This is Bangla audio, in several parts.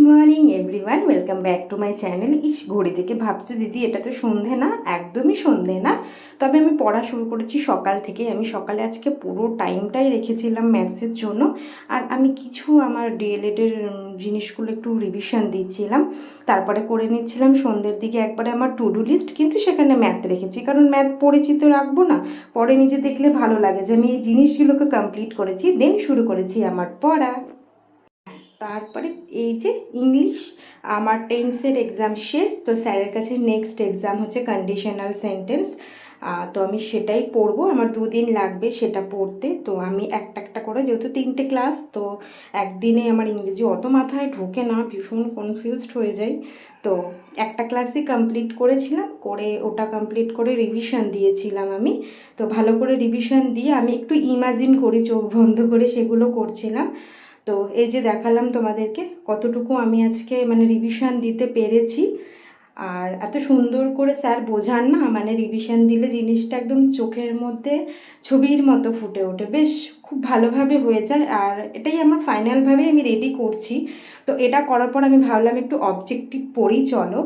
Morning everyone, welcome back to my channel. ঘড়ি থেকে ভাবছো দিদি এটা তো সন্ধে না, একদমই সন্ধে না। তবে আমি পড়া শুরু করেছি সকাল থেকে। আমি সকালে আজকে পুরো টাইমটাই রেখেছিলাম ম্যাথসের জন্য। আর আমি কিছু আমার ডিএলএডের জিনিসগুলো একটু রিভিশন দিচ্ছিলাম, তারপরে করে নিচ্ছিলাম সন্ধ্যের দিকে একবারে আমার টু ডু লিস্ট। কিন্তু সেখানে ম্যাথ রেখেছি, কারণ ম্যাথ পড়েছি তো রাখবো না, পরে নিজে দেখলে ভালো লাগে যে আমি এই জিনিসগুলোকে কমপ্লিট করেছি। দেন শুরু করেছি আমার পড়া। তারপরে এই যে ইংলিশ, আমার টেন্সের এক্সাম শেষ, তো স্যারের কাছে নেক্সট এক্সাম হচ্ছে কন্ডিশনাল সেন্টেন্স। তো আমি সেটাই পড়বো, আমার 2 দিন লাগবে সেটা পড়তে। তো আমি একটা একটা করে, যেহেতু 3টে ক্লাস, তো একদিনে আমার ইংরেজি অত মাথায় ঢোকে না, ভীষণ কনফিউজড হয়ে যাই। তো একটা ক্লাসই কমপ্লিট করেছিলাম, করে ওটা কমপ্লিট করে রিভিশন দিয়েছিলাম আমি। তো ভালো করে রিভিশন দিয়ে আমি একটু ইমাজিন করি চোখ বন্ধ করে সেগুলো করছিলাম। তো এই যে দেখালাম তোমাদেরকে কতটুকু আমি আজকে রিভিশন দিতে পেরেছি। আর এত সুন্দর করে স্যার বোঝান না, রিভিশন দিলে জিনিসটা একদম চোখের মধ্যে ছবির মতো ফুটে ওঠে, বেশ খুব ভালোভাবে হয়ে যায়। আর এটাই আমার ফাইনালভাবে আমি রেডি করছি। তো এটা করার পর আমি ভাবলাম একটু অবজেক্টিভ পড়ি, চলো।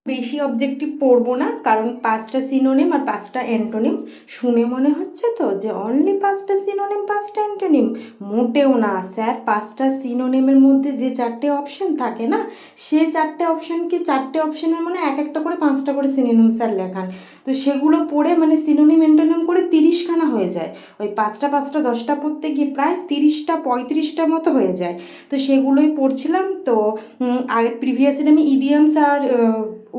বেশি অবজেক্টিভ পড়বো না, কারণ 5টা সিনোনিম আর 5টা অ্যান্টোনিম। শুনে মনে হচ্ছে তো যে অনলি 5টা সিনোনিম 5টা অ্যান্টোনিম, মোটেও না স্যার। 5টা সিনোনিমের মধ্যে যে 4টে অপশান থাকে না, সে 4টে অপশানকে 4টে অপশানের এক একটা করে 5টা করে সিনোনিম স্যার লেখান। তো সেগুলো পড়ে সিনোনিম অ্যান্টোনিম করে 30খানা হয়ে যায়। ওই 5টা 5টা 10টা পড়তে গিয়ে প্রায় 30টা 35টার মতো হয়ে যায়। তো সেগুলোই পড়ছিলাম। তো আর প্রিভিয়াসের আমি ইডিয়ামস আর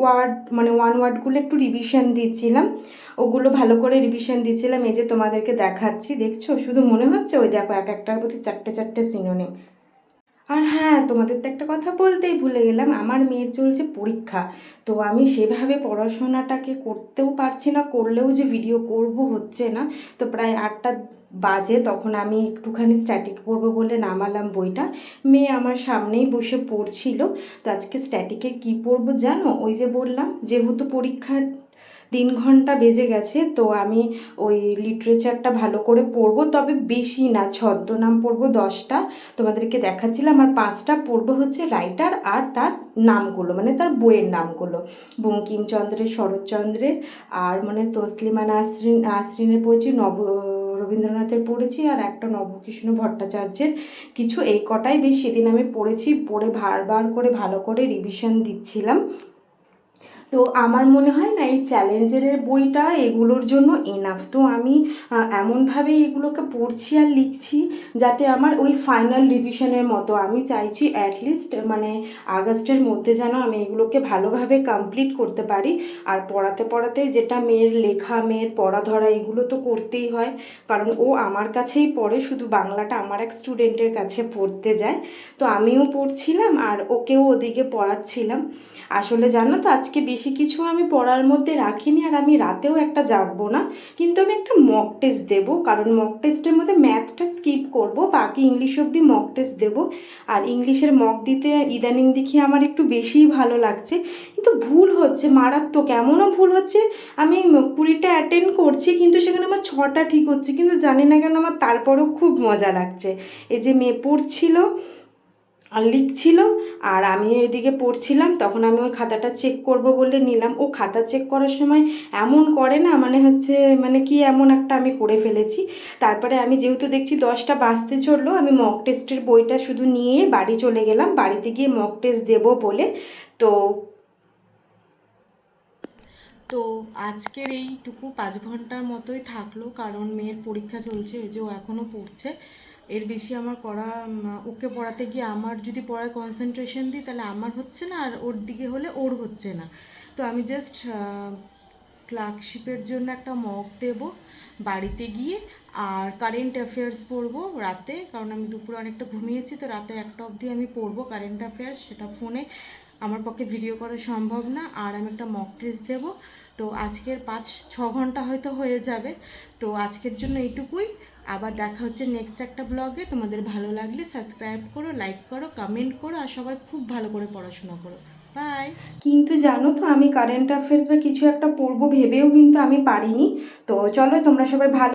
ওয়ার্ড ওয়ান ওয়ার্ডগুলো একটু রিভিশন দিচ্ছিলাম, ওগুলো ভালো করে রিভিশন দিচ্ছিলাম। এই যে তোমাদেরকে দেখাচ্ছি, দেখছো? শুধু মনে হচ্ছে ওই দেখো এক একটার প্রতি 4টে 4টে সিনোনিম। আর হ্যাঁ, তোমাদের তো একটা কথা বলতেই ভুলে গেলাম, আমার মেয়ের চলছে পরীক্ষা। তো আমি সেভাবে পড়াশোনাটাকে করতেও পারছি না, করলেও যে ভিডিও করব হচ্ছে না। তো প্রায় 8টা বাজে, তখন আমি একটুখানি স্ট্যাটিক পড়বো বলে নামালাম বইটা। মেয়ে আমার সামনেই বসে পড়ছিল। তো আজকে স্ট্যাটিকের কী পড়বো জানো? ওই যে বললাম, যেহেতু পরীক্ষার 3 ঘন্টা বেজে গেছে, তো আমি ওই লিটারেচারটা ভালো করে পড়বো, তবে বেশি না, ছদ্মনাম পড়বো 10টা, তোমাদেরকে দেখাচ্ছিলাম। আর 5টা পড়বো হচ্ছে রাইটার আর তার নামগুলো, তার বইয়ের নামগুলো। বঙ্কিমচন্দ্রের, শরৎচন্দ্রের, আর তসলিমা নাসরিনের পড়েছি, রবীন্দ্রনাথের পড়েছি, আর একটা নবকৃষ্ণ ভট্টাচার্যের কিছু। এই কটাই বেশ সেদিন আমি পড়েছি, পড়ে বারবার করে ভালো করে রিভিশন দিচ্ছিলাম। তো আমার মনে হয় না এই চ্যালেঞ্জের বইটা এগুলোর জন্য এনাফ। তো আমি এমনভাবে এগুলোকে পড়ছি আর লিখছি যাতে আমার ওই ফাইনাল রিভিশনের মতো, আমি চাইছি অ্যাটলিস্ট আগস্টের মধ্যে যেন আমি এগুলোকে ভালোভাবে কমপ্লিট করতে পারি। আর পড়াতে পড়াতে যেটা মেয়ের লেখা, মেয়ের পড়া ধরা, এগুলো তো করতেই হয়, কারণ ও আমার কাছেই পড়ে, শুধু বাংলাটা আমার এক স্টুডেন্টের কাছে পড়তে যায়। তো আমিও পড়ছিলাম আর ওকেও ওদিকে পড়াচ্ছিলাম। আসলে জানো তো, আজকে বেশি কিছু আমি পড়ার মধ্যে রাখিনি, আর আমি রাতেও একটা জাগবো না, কিন্তু আমি একটা মক টেস্ট দেবো, কারণ মক টেস্টের মধ্যে ম্যাথটা স্কিপ করব, বাকি ইংলিশ অবধি মক টেস্ট দেবো। আর ইংলিশের মক দিতে ইদানিং দেখি আমার একটু বেশিই ভালো লাগছে, কিন্তু ভুল হচ্ছে মারাত্মক, এমনও ভুল হচ্ছে আমি 20টা অ্যাটেন্ড করছি, কিন্তু সেখানে আমার 6টা ঠিক হচ্ছে, কিন্তু জানি না কেন আমার তারপরেও খুব মজা লাগছে। এই যে মেয়ে পড়ছিল আর লিখছিল, আর আমি এদিকে পড়ছিলাম, তখন আমি ওই খাতাটা চেক করব বলে নিলাম। ও খাতা চেক করার সময় এমন করে না, কি এমন একটা আমি করে ফেলেছি। তারপরে আমি যেহেতু দেখছি 10টা বাজতে চললো, আমি মক টেস্টের বইটা শুধু নিয়ে বাড়ি চলে গেলাম, বাড়িতে গিয়ে মক টেস্ট দেবো বলে। তো তো আজকের এইটুকু 5 ঘন্টার মতোই থাকলো, কারণ মেয়ের পরীক্ষা চলছে, এই যে ও এখনও পড়ছে। এর বেশি আমার করা, ওকে পড়াতে গিয়ে আমার যদি পড়ায় কনসেন্ট্রেশন দিই তাহলে আমার হচ্ছে না, আর ওর দিকে হলে ওর হচ্ছে না। তো আমি জাস্ট ক্লার্কশিপের জন্য একটা মক দেব বাড়িতে গিয়ে, আর কারেন্ট অ্যাফেয়ার্স পড়বো রাতে, কারণ আমি দুপুরে অনেকটা ঘুমিয়েছি, তো রাতে 1টা অবধি আমি পড়বো কারেন্ট অ্যাফেয়ার্স, সেটা ফোনে আমার পক্ষে ভিডিও করা সম্ভব না। আর আমি একটা মক টেস্ট দেবো। তো আজকের 5-6 ঘন্টা হয়তো হয়ে যাবে। তো আজকের জন্য এইটুকুই, আবার দেখা হচ্ছে নেক্সট একটা ব্লগে। তোমাদের ভালো লাগলে সাবস্ক্রাইব করো, লাইক করো, কমেন্ট করো, আর সবাই খুব ভালো করে পড়াশোনা করো। বাই। কিন্তু জানো তো, আমি কারেন্ট অ্যাফেয়ার্স বা কিছু একটা পড়বো ভেবেও কিন্তু আমি পারিনি। তো চলো, তোমরা সবাই ভালো